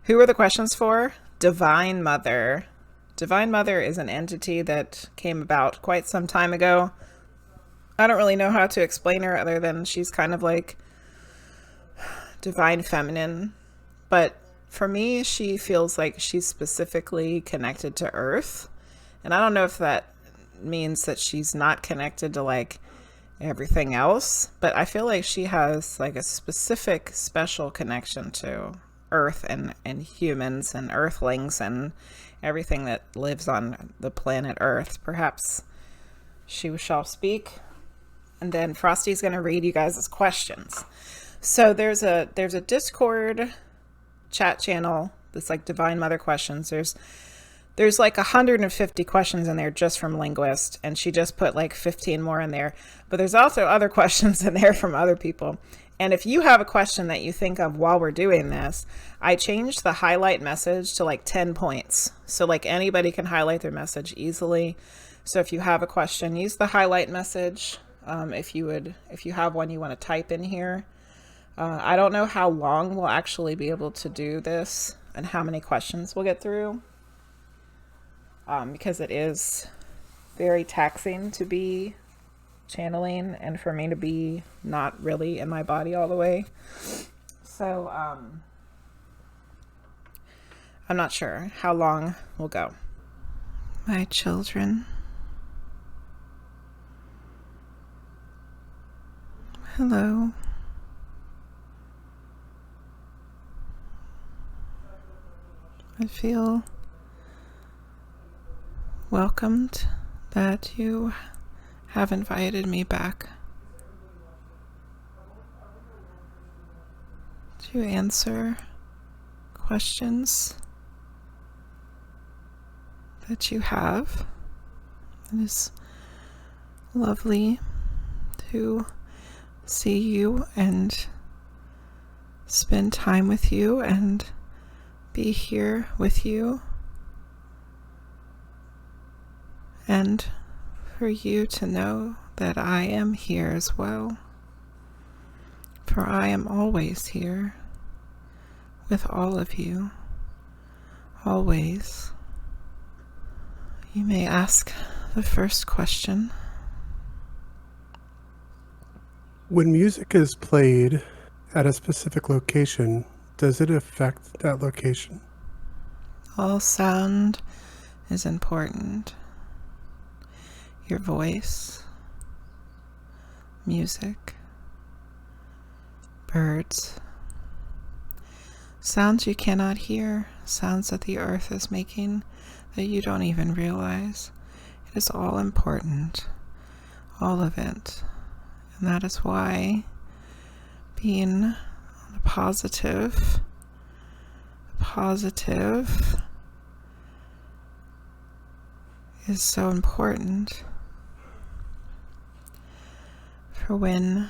Who are the questions for? Divine Mother. Divine Mother is an entity that came about quite some time ago. I don't really know how to explain her other than she's kind of like divine feminine. But for me, she feels like she's specifically connected to Earth. And I don't know if that means that she's not connected to like everything else, but I feel like she has like a specific special connection to Earth and humans and Earthlings and everything that lives on the planet Earth. Perhaps she shall speak, and then Frosty's going to read you guys' questions. So there's a Discord chat channel that's like Divine Mother Questions. There's like 150 questions in there just from Linguist, and she just put like 15 more in there. But there's also other questions in there from other people. And if you have a question that you think of while we're doing this, I changed the highlight message to like 10 points. So like anybody can highlight their message easily. So if you have a question, use the highlight message. If you have one you want to type in here. I don't know how long we'll actually be able to do this and how many questions we'll get through. Because it is very taxing to be channeling and for me to be not really in my body all the way. So I'm not sure how long we'll go. My children, hello. I feel welcomed that you have invited me back to answer questions that you have. It is lovely to see you and spend time with you and be here with you. And for you to know that I am here as well. For I am always here with all of you. Always. You may ask the first question. When music is played at a specific location, does it affect that location? All sound is important. Your voice, music, birds, sounds you cannot hear, sounds that the earth is making that you don't even realize. It is all important, all of it. And that is why being positive is so important. For when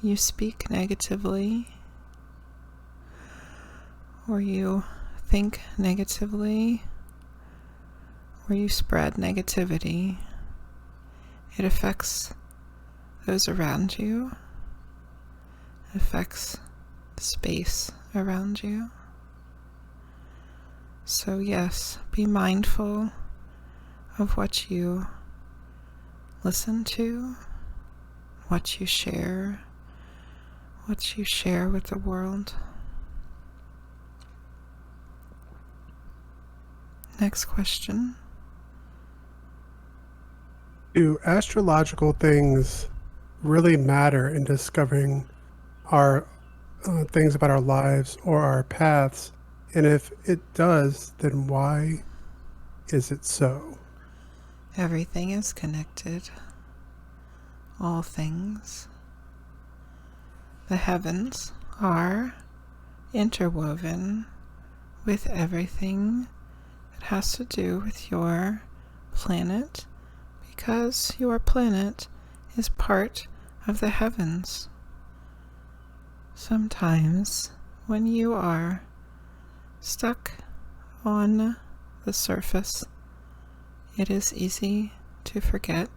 you speak negatively or you think negatively or you spread negativity, it affects those around you. It affects the space around you. So yes, be mindful of what you listen to, what you share with the world. Next question. Do astrological things really matter in discovering our things about our lives or our paths? And if it does, then why is it so? Everything is connected. All things. The heavens are interwoven with everything that has to do with your planet, because your planet is part of the heavens. Sometimes when you are stuck on the surface, it is easy to forget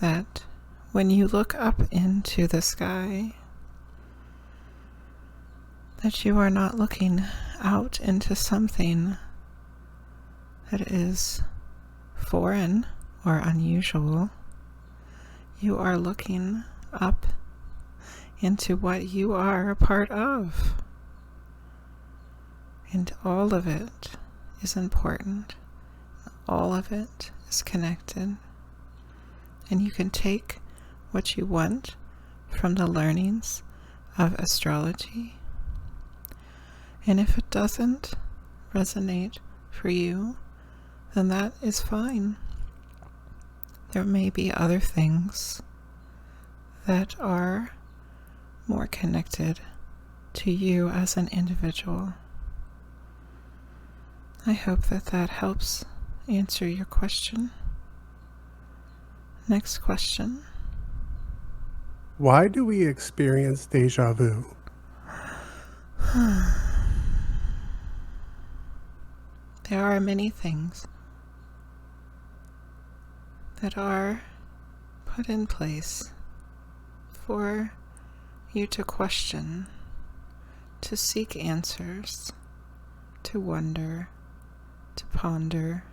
that when you look up into the sky, that you are not looking out into something that is foreign or unusual, you are looking up into what you are a part of. And all of it is important. All of it is connected. And you can take what you want from the learnings of astrology. And if it doesn't resonate for you, then that is fine. There may be other things that are more connected to you as an individual. I hope that that helps answer your question. Next question. Why do we experience deja vu? There are many things that are put in place for you to question, to seek answers, to wonder, to ponder,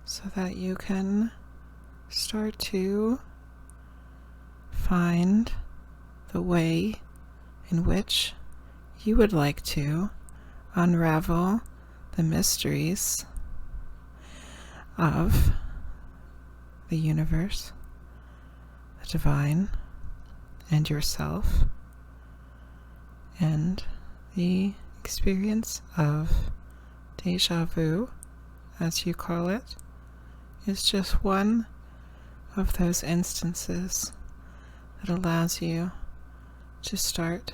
so that you can start to find the way in which you would like to unravel the mysteries of the universe, the divine, and yourself, and the experience of deja vu, as you call it, is just one of those instances that allows you to start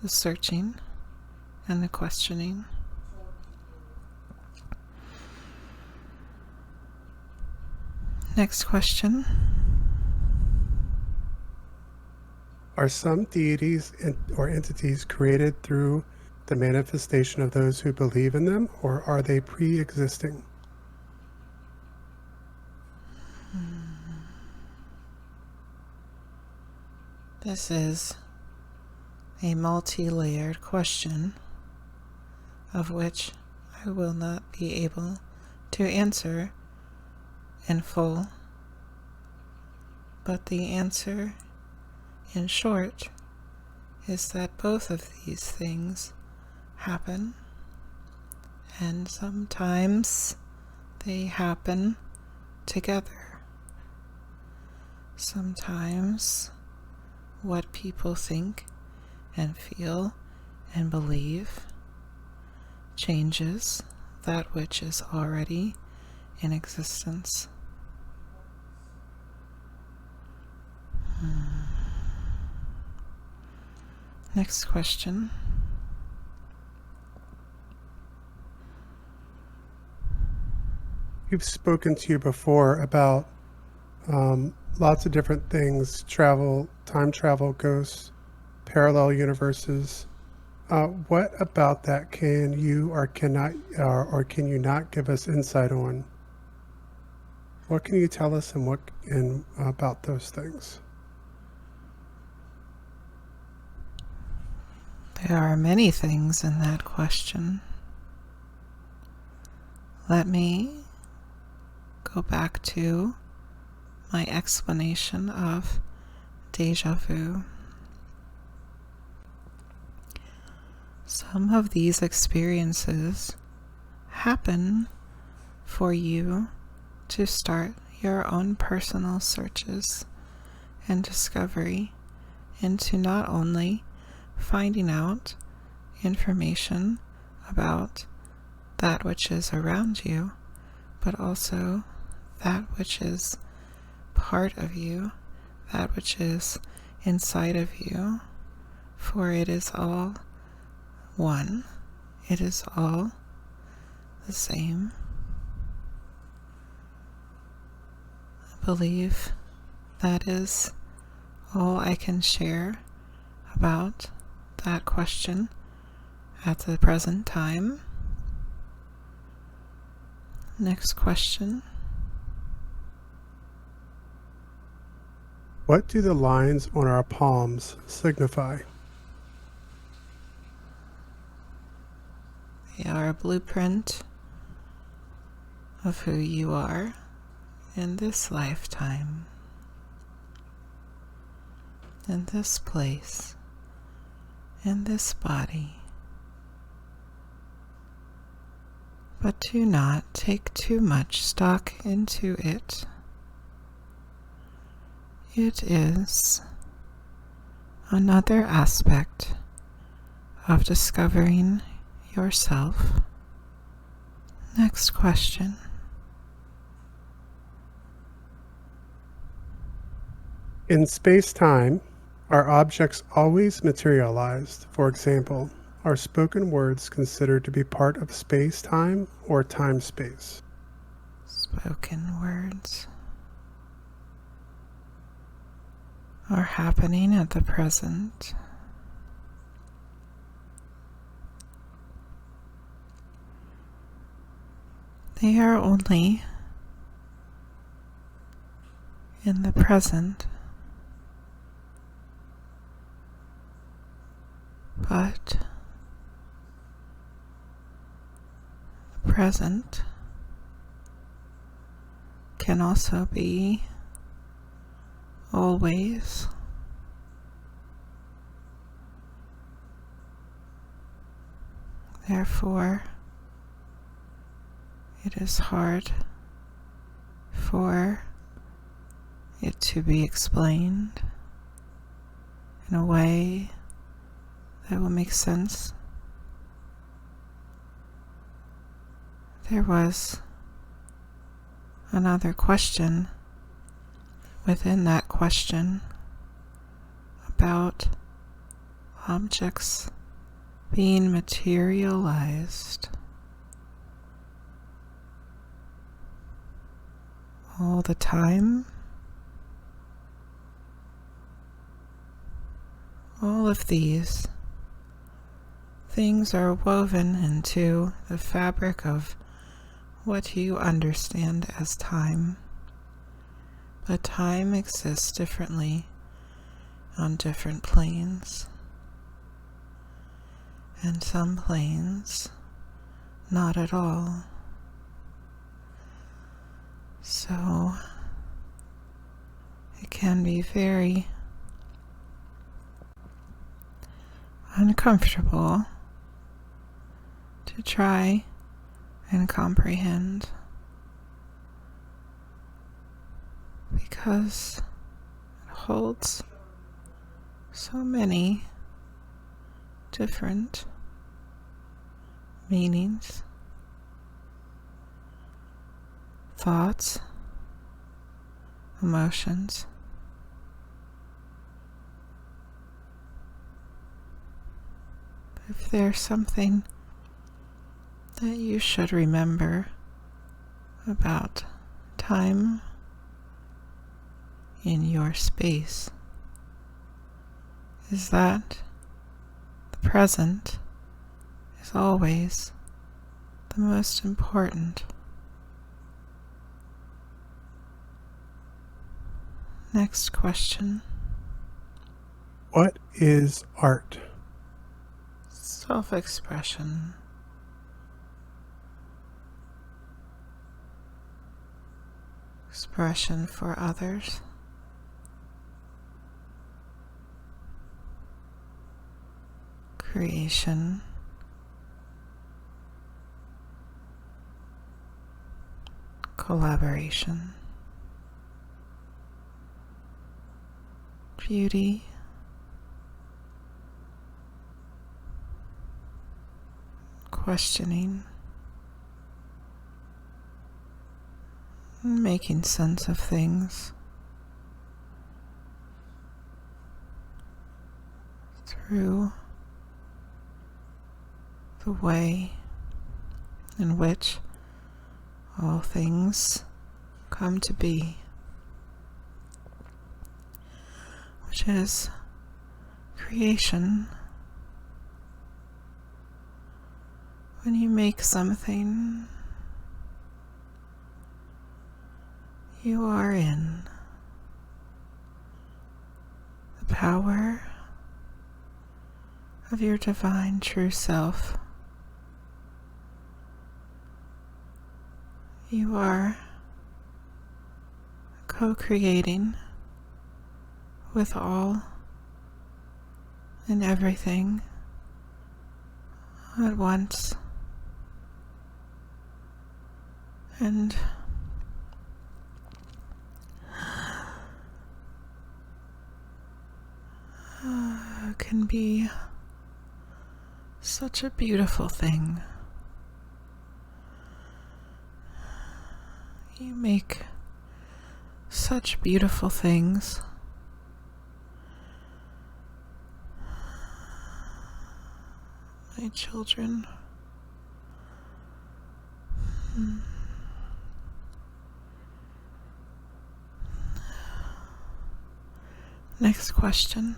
the searching and the questioning. Next question. Are some deities or entities created through the manifestation of those who believe in them, or are they pre-existing? This is a multi-layered question of which I will not be able to answer in full, but the answer in short is that both of these things happen, and sometimes they happen together. Sometimes what people think and feel and believe changes that which is already in existence. Next question. We've spoken to you before about lots of different things: travel, time travel, ghosts, parallel universes. What about that can you or cannot or can you not give us insight on? What can you tell us and about those things? There are many things in that question. Let me go back to my explanation of deja vu. Some of these experiences happen for you to start your own personal searches and discovery into not only finding out information about that which is around you, but also that which is part of you, that which is inside of you, for it is all one. It is all the same. I believe that is all I can share about that question at the present time. Next question. What do the lines on our palms signify? blueprint of who you are in this lifetime, in this place, in this body. But do not take too much stock into it. It is another aspect of discovering yourself. Next question. In space-time, are objects always materialized? For example, are spoken words considered to be part of space-time or time-space? Spoken words are happening at the present. They are only in the present, but the present can also be always. Therefore, it is hard for it to be explained in a way that will make sense. There was another question within that question about objects being materialized all the time. All of these things are woven into the fabric of what you understand as time. But time exists differently on different planes. And some planes, not at all. So, it can be very uncomfortable to try and comprehend, because it holds so many different meanings, thoughts, emotions. If there's something that you should remember about time in your space, is that the present is always the most important. Next question. What is art? Self-expression. Expression for others. Creation. Collaboration. Beauty. Questioning. Making sense of things through the way in which all things come to be, which is creation. When you make something, you are in the power of your divine true self, You are co-creating with all and everything at once. And can be such a beautiful thing. You make such beautiful things. My children. Next question.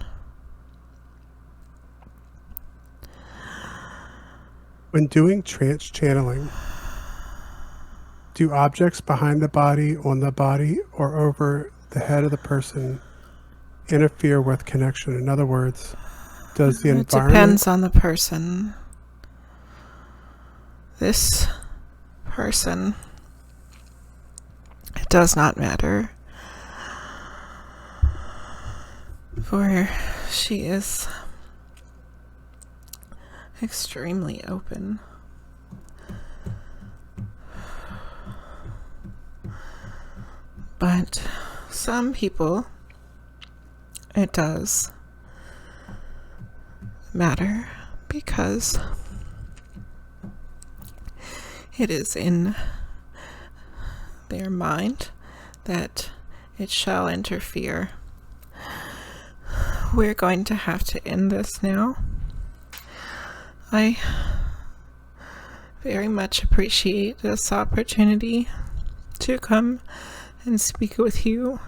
When doing trance channeling, do objects behind the body, on the body, or over the head of the person interfere with connection? In other words, does the It environment... depends on the person. This person, it does not matter, for she is extremely open. But some people, it does matter because it is in their mind that it shall interfere. We're going to have to end this now. I very much appreciate this opportunity to come and speak with you.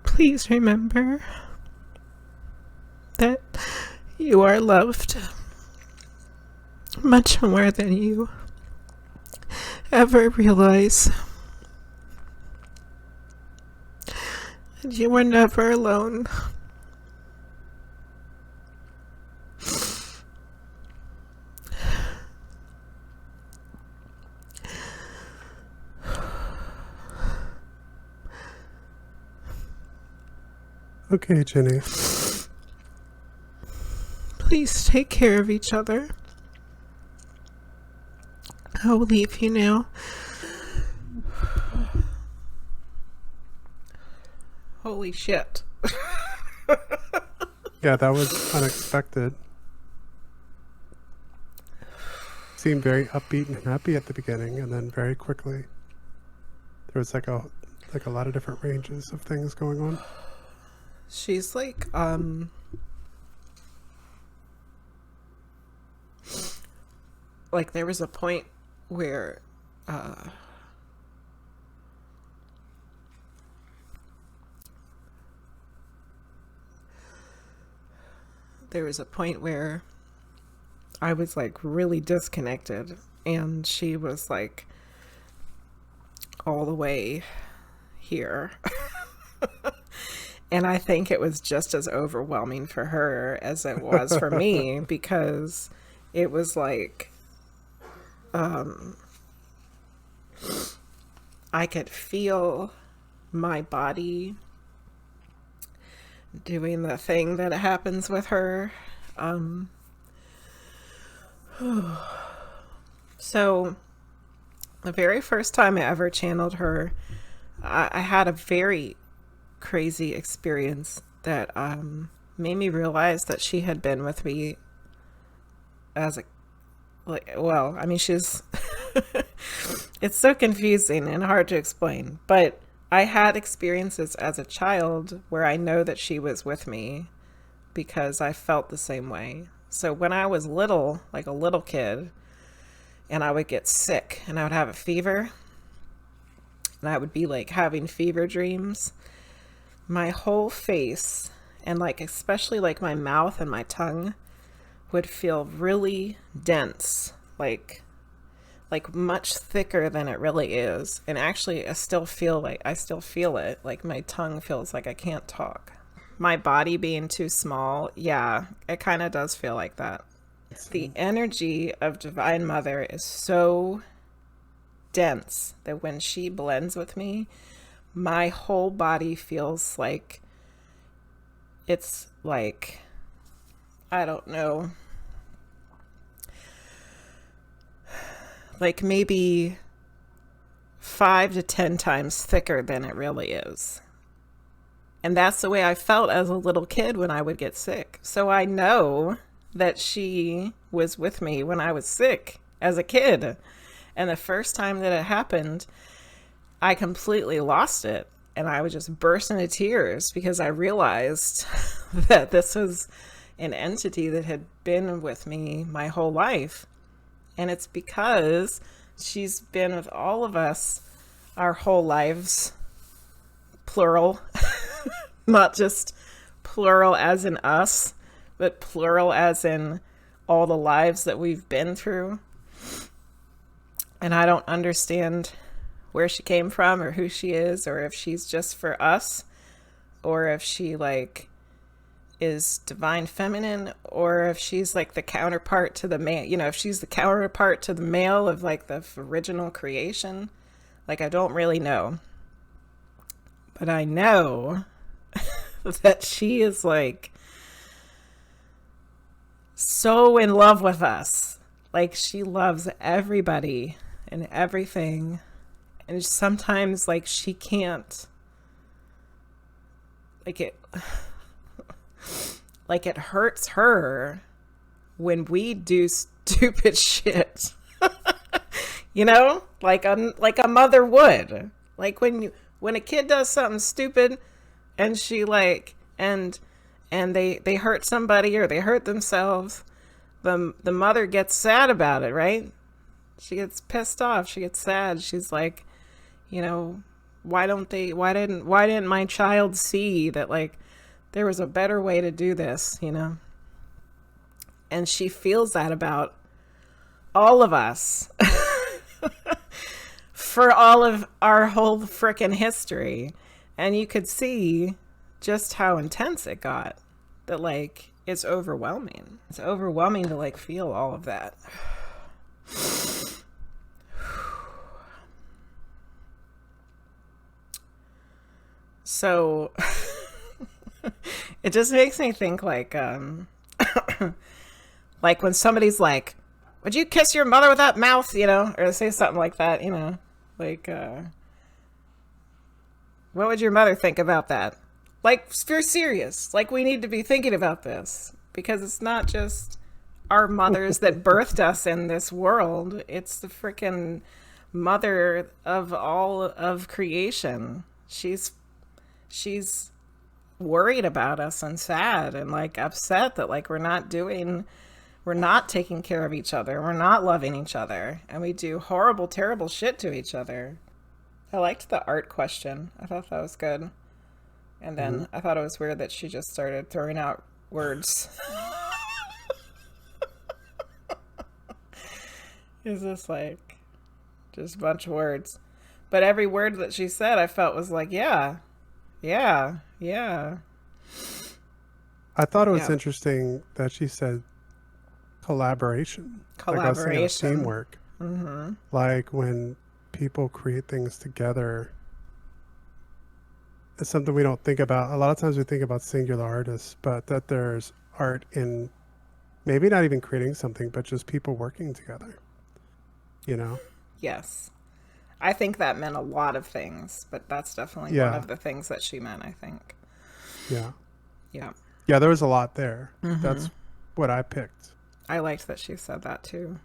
Please remember that you are loved much more than you ever realize. And you were never alone. Okay, Jenny. Please take care of each other. I will leave you now. Holy shit. Yeah, that was unexpected. Seemed very upbeat and happy at the beginning, and then very quickly there was like a lot of different ranges of things going on. She's like, there was a point where, I was like really disconnected, and she was like all the way here. And I think it was just as overwhelming for her as it was for me, because it was like, I could feel my body doing the thing that happens with her. So the very first time I ever channeled her, I had a very crazy experience that made me realize that she had been with me as a, she's it's so confusing and hard to explain, but I had experiences as a child where I know that she was with me because I felt the same way. So when I was little, like a little kid, and I would get sick and I would have a fever and I would be like having fever dreams, my whole face and like especially like my mouth and my tongue would feel really dense, like much thicker than it really is. And actually I still feel it, like my tongue feels like I can't talk. my body being too small, yeah, it kind of does feel like that. The energy of Divine Mother is so dense that when she blends with me, my whole body feels like it's like, I don't know, like maybe 5 to 10 times thicker than it really is. And that's the way I felt as a little kid when I would get sick. So I know that she was with me when I was sick as a kid. And the first time that it happened, I completely lost it. And I would just burst into tears because I realized that this was an entity that had been with me my whole life. And it's because she's been with all of us our whole lives, plural, not just plural as in us, but plural as in all the lives that we've been through. And I don't understand where she came from or who she is, or if she's just for us, or if she like is divine feminine, or if she's like the counterpart to the male, if she's the counterpart to the male of like the original creation. Like, I don't really know. But I know that she is like so in love with us. Like, she loves everybody and everything. And sometimes like she can't, like it hurts her when we do stupid shit. Like a mother would. Like when a kid does something stupid and she like and they hurt somebody or they hurt themselves, the mother gets sad about it, right? She gets pissed off, she gets sad. She's like, why didn't my child see that like there was a better way to do this, And she feels that about all of us. For all of our whole frickin' history. And you could see just how intense it got. That like it's overwhelming. It's overwhelming to like feel all of that. So it just makes me think like like when somebody's like, would you kiss your mother with that mouth, or say something like that, like what would your mother think about that? Like, we're serious. Like, we need to be thinking about this because it's not just our mothers that birthed us in this world. It's the freaking mother of all of creation. She's worried about us and sad and like upset that like we're not taking care of each other. We're not loving each other. And we do horrible, terrible shit to each other. I liked the art question. I thought that was good. And then I thought it was weird that she just started throwing out words. It's just like, just a bunch of words. But every word that she said, I felt was like, yeah. I thought it was interesting that she said collaboration. Like I was thinking of teamwork. Mm-hmm. Like when people create things together, it's something we don't think about. A lot of times we think about singular artists, but that there's art in maybe not even creating something, but just people working together, Yes. I think that meant a lot of things, but that's definitely one of the things that she meant, I think. Yeah. Yeah. Yeah, there was a lot there. Mm-hmm. That's what I picked. I liked that she said that too.